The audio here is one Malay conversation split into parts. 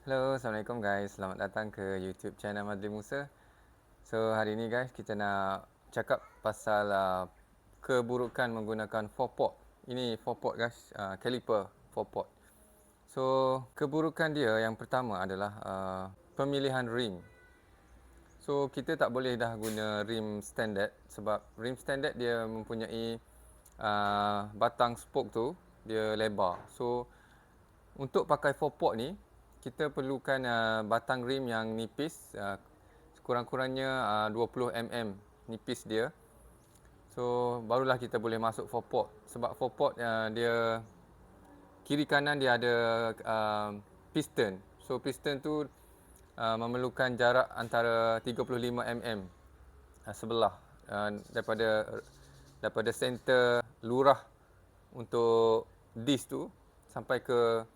Hello, Assalamualaikum guys. Selamat datang ke YouTube channel Madli Musa. So, hari ni guys, kita nak cakap pasal keburukan menggunakan foreport. Ini foreport guys, caliper foreport. So, keburukan dia yang pertama adalah pemilihan rim. So, kita tak boleh dah guna rim standard sebab rim standard dia mempunyai batang spoke tu, dia lebar. So, untuk pakai foreport ni, kita perlukan batang rim yang nipis, sekurang-kurangnya 20 mm nipis dia. So barulah kita boleh masuk foreport. Sebab foreport dia kiri kanan dia ada piston. So piston tu memerlukan jarak antara 35 mm sebelah daripada center lurah untuk disc tu sampai ke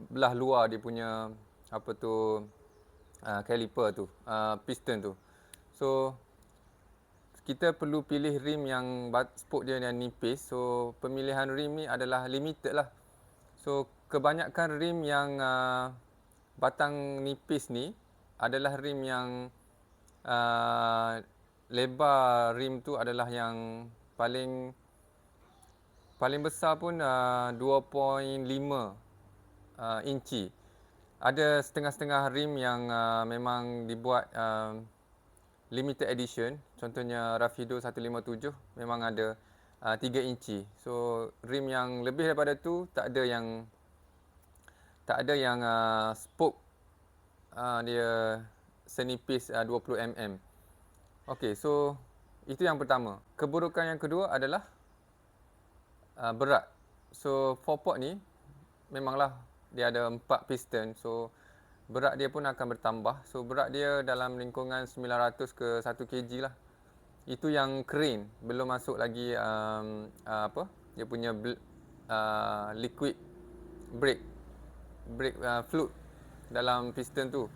belah luar dia punya apa tu caliper tu, piston tu. So kita perlu pilih rim yang spoke dia yang nipis. So pemilihan rim ni adalah limited lah. So kebanyakan rim yang batang nipis ni adalah rim yang lebar rim tu adalah yang paling besar pun 2.5 inci. Ada setengah-setengah rim yang memang dibuat limited edition. Contohnya Rafido 157 memang ada 3 inci. So rim yang lebih daripada tu tak ada yang spoke dia senipis 20 mm. Okey, so itu yang pertama. Keburukan yang kedua adalah berat. So foreport ni memanglah dia ada 4 piston. So berat dia pun akan bertambah. So berat dia dalam lingkungan 900 ke 1 kg lah. Itu yang crane, belum masuk lagi apa? Dia punya liquid brake fluid dalam piston tu.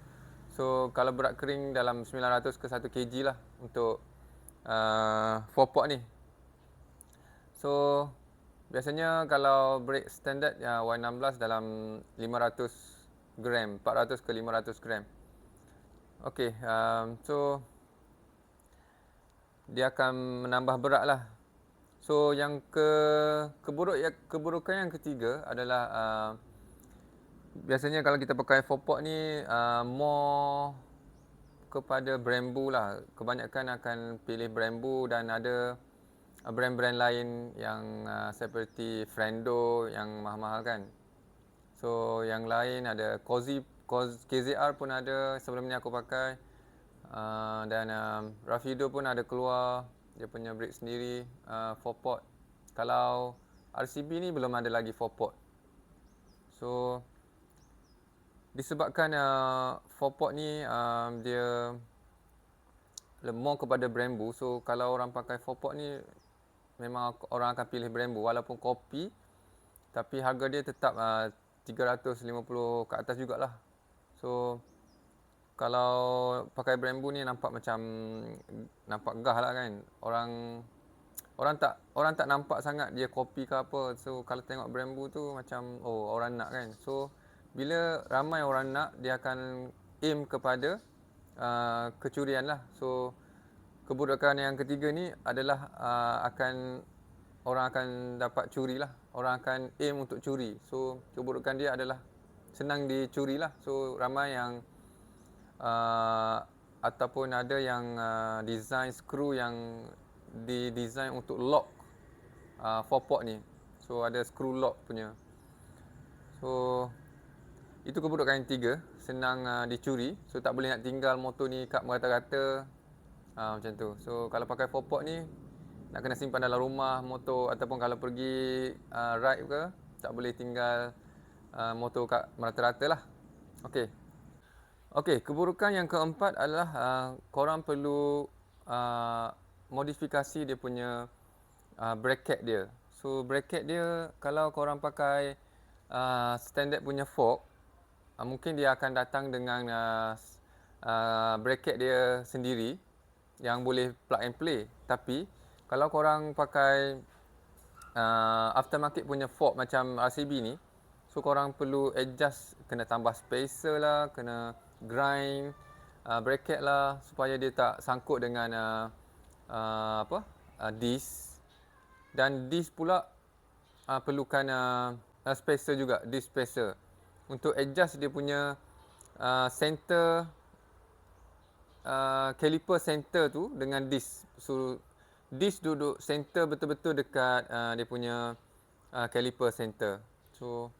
So kalau berat crane dalam 900 ke 1 kg lah untuk foreport ni. So biasanya kalau brake standard Y16 dalam 500 gram, 400 ke 500 gram. Okey, so dia akan menambah berat lah. So yang keburukan yang ketiga adalah biasanya kalau kita pakai foreport ni more kepada Brembo lah. Kebanyakan akan pilih Brembo dan ada brand-brand lain yang seperti Frendo yang mahal-mahal kan. So yang lain ada KZR pun ada, sebelum ni aku pakai. Dan Rafido pun ada keluar dia punya brake sendiri, foreport. Kalau RCB ni belum ada lagi foreport. So disebabkan foreport ni dia more kepada Brembo. So kalau orang pakai foreport ni memang orang akan pilih Brembo walaupun kopi, tapi harga dia tetap 350 ke atas jugalah. So kalau pakai Brembo ni nampak gah lah kan. Orang tak nampak sangat dia kopi ke apa. So kalau tengok Brembo tu macam orang nak kan. So bila ramai orang nak, dia akan aim kepada kecurian lah. So keburukan yang ketiga ni adalah orang akan dapat curi lah. Orang akan aim untuk curi. So keburukan dia adalah senang dicuri lah. So ramai yang ataupun ada yang design skru yang didesign untuk lock foreport ni. So ada skru lock punya. So itu keburukan yang tiga, senang dicuri. So tak boleh nak tinggal motor ni kat merata-rata macam tu. So kalau pakai foreport ni nak kena simpan dalam rumah motor, ataupun kalau pergi ride ke, tak boleh tinggal motor kat merata-rata lah. Okey. Okey, keburukan yang keempat adalah korang perlu modifikasi dia punya bracket dia. So bracket dia kalau korang pakai standard punya fork, mungkin dia akan datang dengan bracket dia sendiri yang boleh plug and play. Tapi kalau korang pakai aftermarket punya fork macam RCB ni, So korang perlu adjust, kena tambah spacer lah, kena grind bracket lah supaya dia tak sangkut dengan disc. Dan disc pula perlukan spacer juga, disc spacer untuk adjust dia punya center caliper center tu dengan disc. So disc duduk center betul-betul dekat dia punya caliper center. So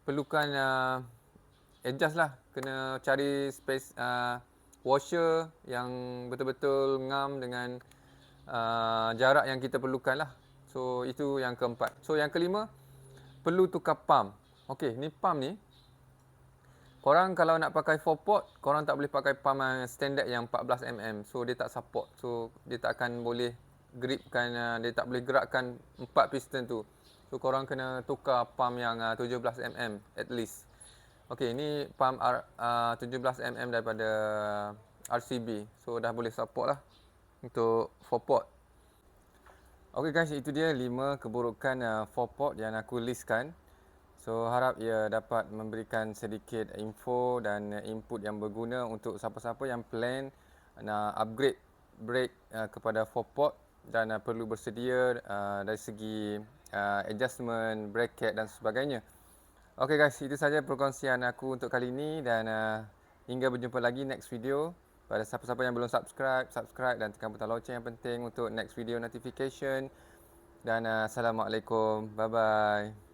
perlukan adjust lah, kena cari space washer yang betul-betul ngam dengan jarak yang kita perlukan lah. So itu yang keempat. So yang kelima, perlu tukar pump. Okey, ni pump ni korang kalau nak pakai 4 port, korang tak boleh pakai pump standard yang 14 mm. So dia tak support. So dia tak akan boleh gripkan, dia tak boleh gerakkan 4 piston tu. So korang kena tukar pump yang 17 mm at least. Okey, ni pump 17 mm daripada RCB. So dah boleh support lah untuk 4 port. Okey guys, itu dia 5 keburukan 4 port yang aku listkan. So harap ia dapat memberikan sedikit info dan input yang berguna untuk siapa-siapa yang plan nak upgrade brake kepada 4 port dan perlu bersedia dari segi adjustment, bracket dan sebagainya. Okey guys, itu saja perkongsian aku untuk kali ini dan hingga berjumpa lagi next video. Pada siapa-siapa yang belum subscribe dan tekan butang loceng yang penting untuk next video notification. Dan Assalamualaikum. Bye bye.